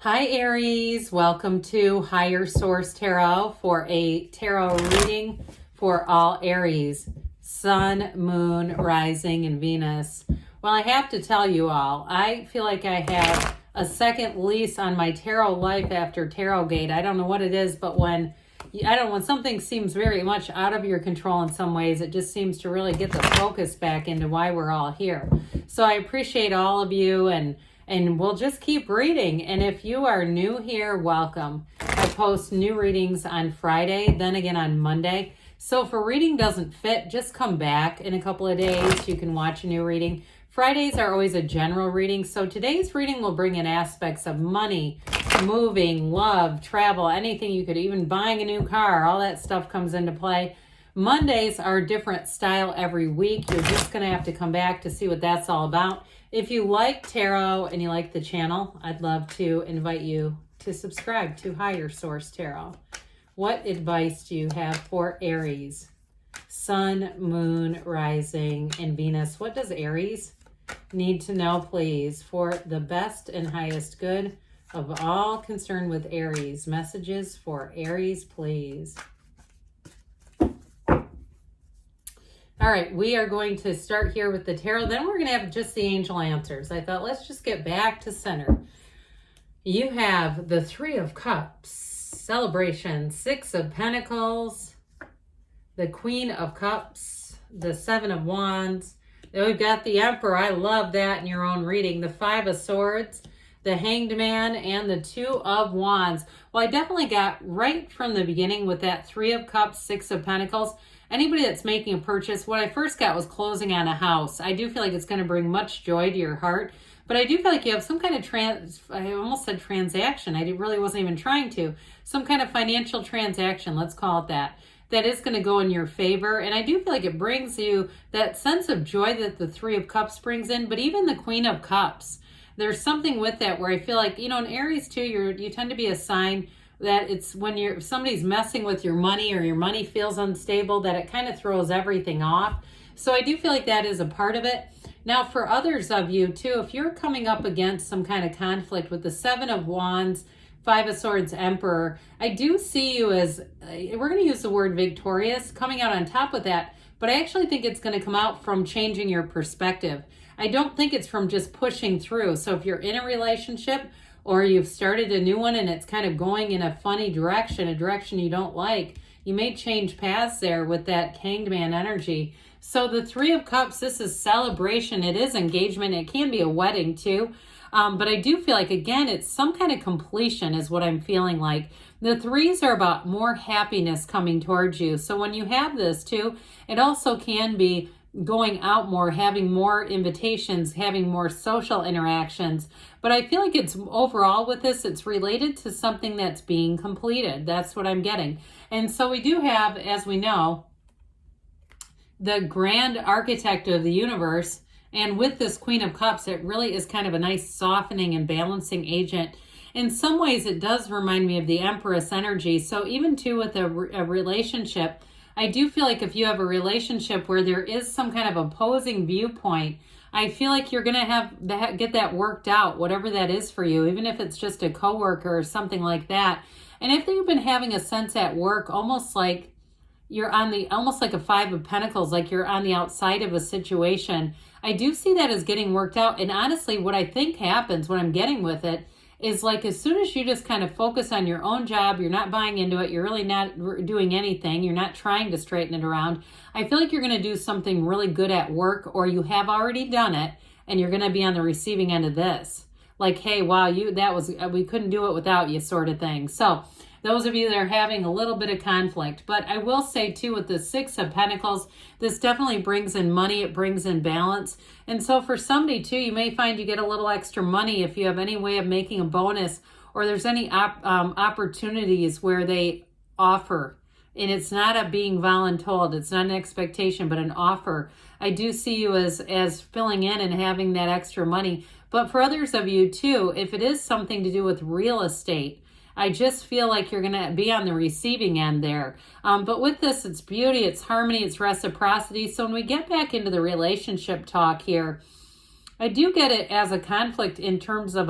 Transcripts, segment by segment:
Hi Aries, welcome to Higher Source Tarot for a tarot reading for all Aries, Sun, Moon, Rising, and Venus. Well, I have to tell you all, I feel like I have a second lease on my tarot life after Tarot Gate. I don't know what it is, but when something seems very much out of your control in some ways, it just seems to really get the focus back into why we're all here. So I appreciate all of you, and we'll just keep reading. And if you are new here, welcome. I post new readings on Friday, then again on Monday. So if a reading doesn't fit, just come back in a couple of days. You can watch a new reading. Fridays are always a general reading. So today's reading will bring in aspects of money, moving, love, travel, anything you could, even buying a new car, all that stuff comes into play. Mondays are a different style every week. You're just going to have to come back to see what that's all about. If you like tarot and you like the channel, I'd love to invite you to subscribe to Higher Source Tarot. What advice do you have for Aries? Sun, Moon, Rising, and Venus. What does Aries need to know, please, for the best and highest good of all concerned with Aries? Messages for Aries, please. All right, we are going to start here with the tarot. Then we're going to have just the angel answers. I thought, let's just get back to center. You have the Three of Cups, celebration, Six of Pentacles, the Queen of Cups, the Seven of Wands. Then we've got the Emperor. I love that in your own reading. The Five of Swords, the Hanged Man, and the Two of Wands. Well, I definitely got right from the beginning with that Three of Cups, Six of Pentacles. Anybody that's making a purchase, what I first got was closing on a house. I do feel like it's going to bring much joy to your heart, but I do feel like you have some kind of I almost said transaction. I really wasn't even trying to. Some kind of financial transaction, let's call it that. That is going to go in your favor. And I do feel like it brings you that sense of joy that the Three of Cups brings in, but even the Queen of Cups. There's something with that where I feel like, in Aries too, you tend to be a sign that it's when somebody's messing with your money or your money feels unstable, that it kind of throws everything off. So I do feel like that is a part of it. Now, for others of you too, if you're coming up against some kind of conflict with the Seven of Wands, Five of Swords, Emperor, I do see you as, we're going to use the word victorious, coming out on top with that, but I actually think it's going to come out from changing your perspective. I don't think it's from just pushing through. So if you're in a relationship, or you've started a new one and it's kind of going in a funny direction, a direction you don't like, you may change paths there with that Hanged Man energy. So the Three of Cups, this is celebration. It is engagement. It can be a wedding too. But I do feel like, again, it's some kind of completion is what I'm feeling like. The threes are about more happiness coming towards you. So when you have this too, it also can be going out more, having more invitations, having more social interactions. But I feel like it's overall with this, it's related to something that's being completed. That's what I'm getting. And so we do have, as we know, the grand architect of the universe. And with this Queen of Cups, it really is kind of a nice softening and balancing agent. In some ways, it does remind me of the Empress energy. So even too with a relationship, I do feel like if you have a relationship where there is some kind of opposing viewpoint, I feel like you're going to have get that worked out, whatever that is for you, even if it's just a coworker or something like that. And if you've been having a sense at work, almost like you're almost like a Five of Pentacles, like you're on the outside of a situation, I do see that as getting worked out. And honestly, what I think happens, what I'm getting with it, is like as soon as you just kind of focus on your own job, you're not buying into it, you're really not doing anything, you're not trying to straighten it around, I feel like you're going to do something really good at work, or you have already done it, and you're going to be on the receiving end of this. Like, hey, wow, we couldn't do it without you sort of thing. So those of you that are having a little bit of conflict. But I will say too, with the Six of Pentacles, this definitely brings in money. It brings in balance. And so for somebody too, you may find you get a little extra money if you have any way of making a bonus, or there's any opportunities where they offer. And it's not a being voluntold. It's not an expectation, but an offer. I do see you as filling in and having that extra money. But for others of you too, if it is something to do with real estate, I just feel like you're going to be on the receiving end there. But with this, it's beauty, it's harmony, it's reciprocity. So when we get back into the relationship talk here, I do get it as a conflict in terms of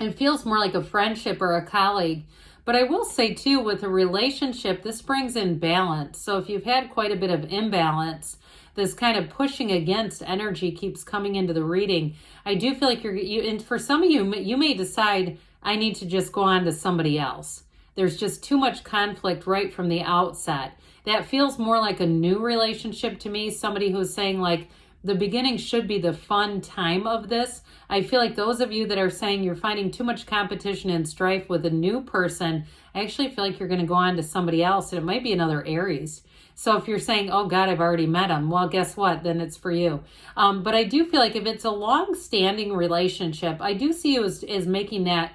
It feels more like a friendship or a colleague. But I will say too, with a relationship, this brings in balance. So if you've had quite a bit of imbalance, this kind of pushing against energy keeps coming into the reading. I do feel like and for some of you, you may decide, I need to just go on to somebody else. There's just too much conflict right from the outset. That feels more like a new relationship to me. Somebody who's saying like, the beginning should be the fun time of this. I feel like those of you that are saying you're finding too much competition and strife with a new person, I actually feel like you're going to go on to somebody else, and it might be another Aries. So if you're saying, oh God, I've already met him, well, guess what? Then it's for you. But I do feel like if it's a long-standing relationship, I do see you as making that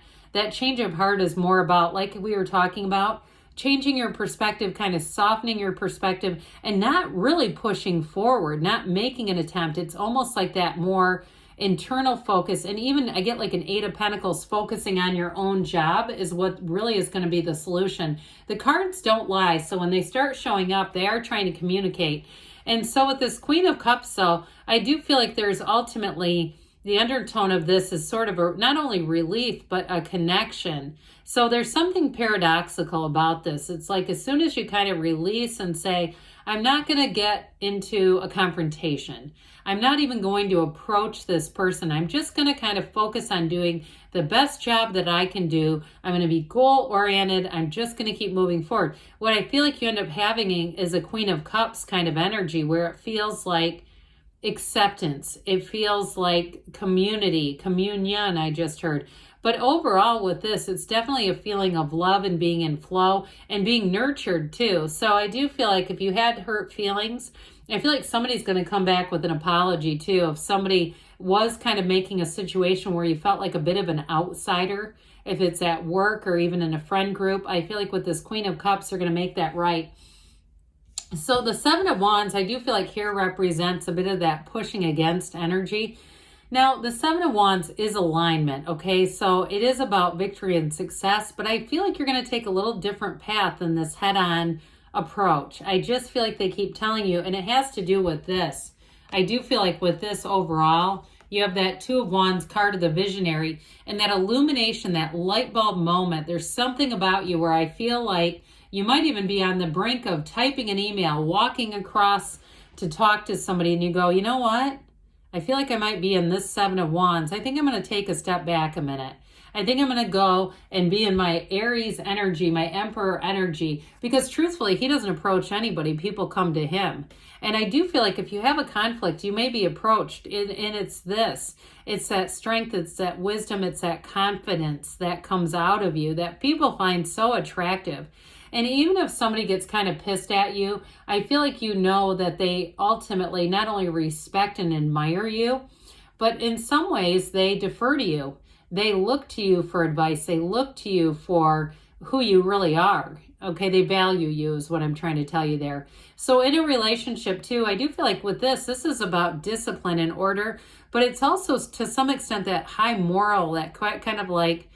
change of heart is more about, like we were talking about, changing your perspective, kind of softening your perspective, and not really pushing forward, not making an attempt. It's almost like that more internal focus. And even I get like an 8 of Pentacles, focusing on your own job is what really is going to be the solution. The cards don't lie. So when they start showing up, they are trying to communicate. And so with this Queen of Cups, though, I do feel like there's ultimately the undertone of this is sort of a, not only relief, but a connection. So there's something paradoxical about this. It's like as soon as you kind of release and say, I'm not going to get into a confrontation. I'm not even going to approach this person. I'm just going to kind of focus on doing the best job that I can do. I'm going to be goal-oriented. I'm just going to keep moving forward. What I feel like you end up having is a Queen of Cups kind of energy where it feels like acceptance. It feels like community, communion, I just heard. But overall with this, it's definitely a feeling of love and being in flow and being nurtured too. So I do feel like if you had hurt feelings, I feel like somebody's going to come back with an apology too. If somebody was kind of making a situation where you felt like a bit of an outsider, if it's at work or even in a friend group, I feel like with this Queen of Cups, they're going to make that right. So the 7 of Wands, I do feel like here represents a bit of that pushing against energy. Now, the 7 of Wands is alignment, okay? So it is about victory and success, but I feel like you're going to take a little different path than this head-on approach. I just feel like they keep telling you, and it has to do with this. I do feel like with this overall, you have that 2 of Wands card of the visionary, and that illumination, that light bulb moment. There's something about you where I feel like you might even be on the brink of typing an email, walking across to talk to somebody, and you go, you know what? I feel like I might be in this 7 of Wands. I think I'm going to take a step back a minute. I think I'm going to go and be in my Aries energy, my Emperor energy, because truthfully, he doesn't approach anybody. People come to him. And I do feel like if you have a conflict, you may be approached, and it's this. It's that strength, it's that wisdom, it's that confidence that comes out of you that people find so attractive. And even if somebody gets kind of pissed at you, I feel like you know that they ultimately not only respect and admire you, but in some ways they defer to you. They look to you for advice. They look to you for who you really are. Okay, they value you is what I'm trying to tell you there. So in a relationship too, I do feel like with this is about discipline and order, but it's also to some extent that high moral, that kind of like,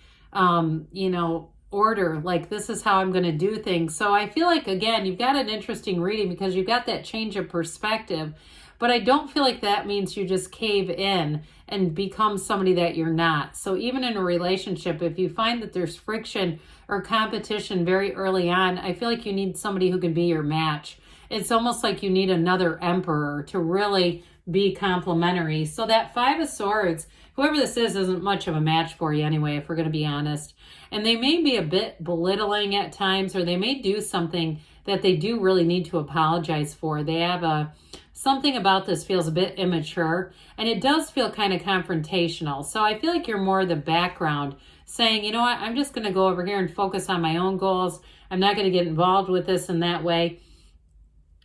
order, like this is how I'm going to do things. So I feel like, again, you've got an interesting reading because you've got that change of perspective, but I don't feel like that means you just cave in and become somebody that you're not. So even in a relationship, if you find that there's friction or competition very early on, I feel like you need somebody who can be your match. It's almost like you need another emperor to really be complementary. So that 5 of Swords, whoever this is, isn't much of a match for you anyway, if we're going to be honest. And they may be a bit belittling at times, or they may do something that they do really need to apologize for. They have something about this feels a bit immature, and it does feel kind of confrontational. So I feel like you're more the background, saying, you know what, I'm just going to go over here and focus on my own goals. I'm not going to get involved with this and that way.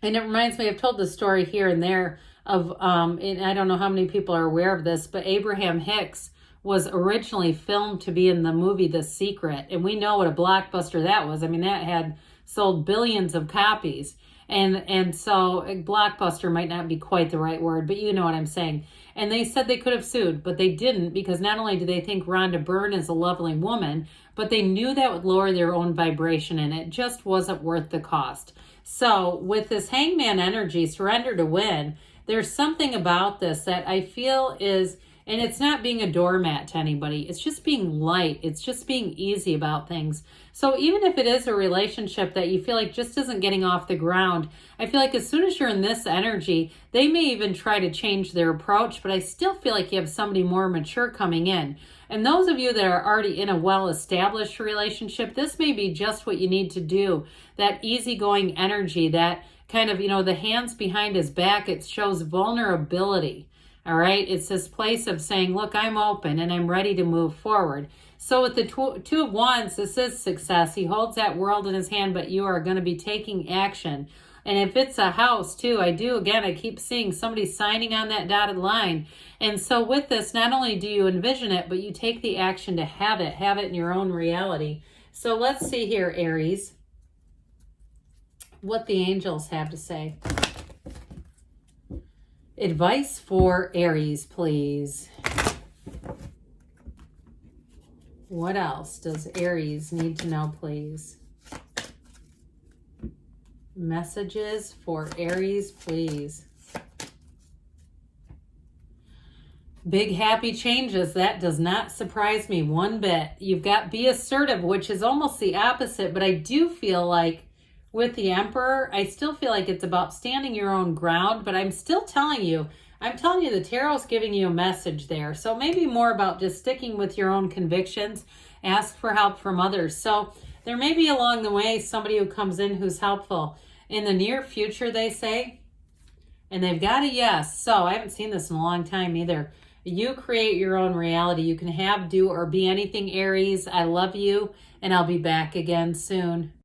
And it reminds me, I've told this story here and there of, and I don't know how many people are aware of this, but Abraham Hicks was originally filmed to be in the movie The Secret. And we know what a blockbuster that was. I mean, that had sold billions of copies. And so a blockbuster might not be quite the right word, but you know what I'm saying. And they said they could have sued, but they didn't, because not only do they think Rhonda Byrne is a lovely woman, but they knew that would lower their own vibration, and it just wasn't worth the cost. So with this Hangman energy, surrender to win, there's something about this that I feel is And it's not being a doormat to anybody. It's just being light. It's just being easy about things. So even if it is a relationship that you feel like just isn't getting off the ground, I feel like as soon as you're in this energy, they may even try to change their approach, but I still feel like you have somebody more mature coming in. And those of you that are already in a well-established relationship, this may be just what you need to do. That easygoing energy, that kind of, the hands behind his back, it shows vulnerability. All right, it's this place of saying, look, I'm open and I'm ready to move forward. So with the Two of Wands, this is success. He holds that world in his hand, but you are going to be taking action. And if it's a house too, I keep seeing somebody signing on that dotted line. And so with this, not only do you envision it, but you take the action to have it in your own reality. So let's see here, Aries, what the angels have to say. Advice for Aries, please. What else does Aries need to know, please? Messages for Aries, please. Big happy changes. That does not surprise me one bit. You've got be assertive, which is almost the opposite, but I do feel like with the Emperor, I still feel like it's about standing your own ground, but I'm telling you the Tarot's giving you a message there. So maybe more about just sticking with your own convictions, ask for help from others. So there may be along the way somebody who comes in who's helpful. In the near future, they say, and they've got a yes. So I haven't seen this in a long time either. You create your own reality. You can have, do, or be anything, Aries. I love you, and I'll be back again soon.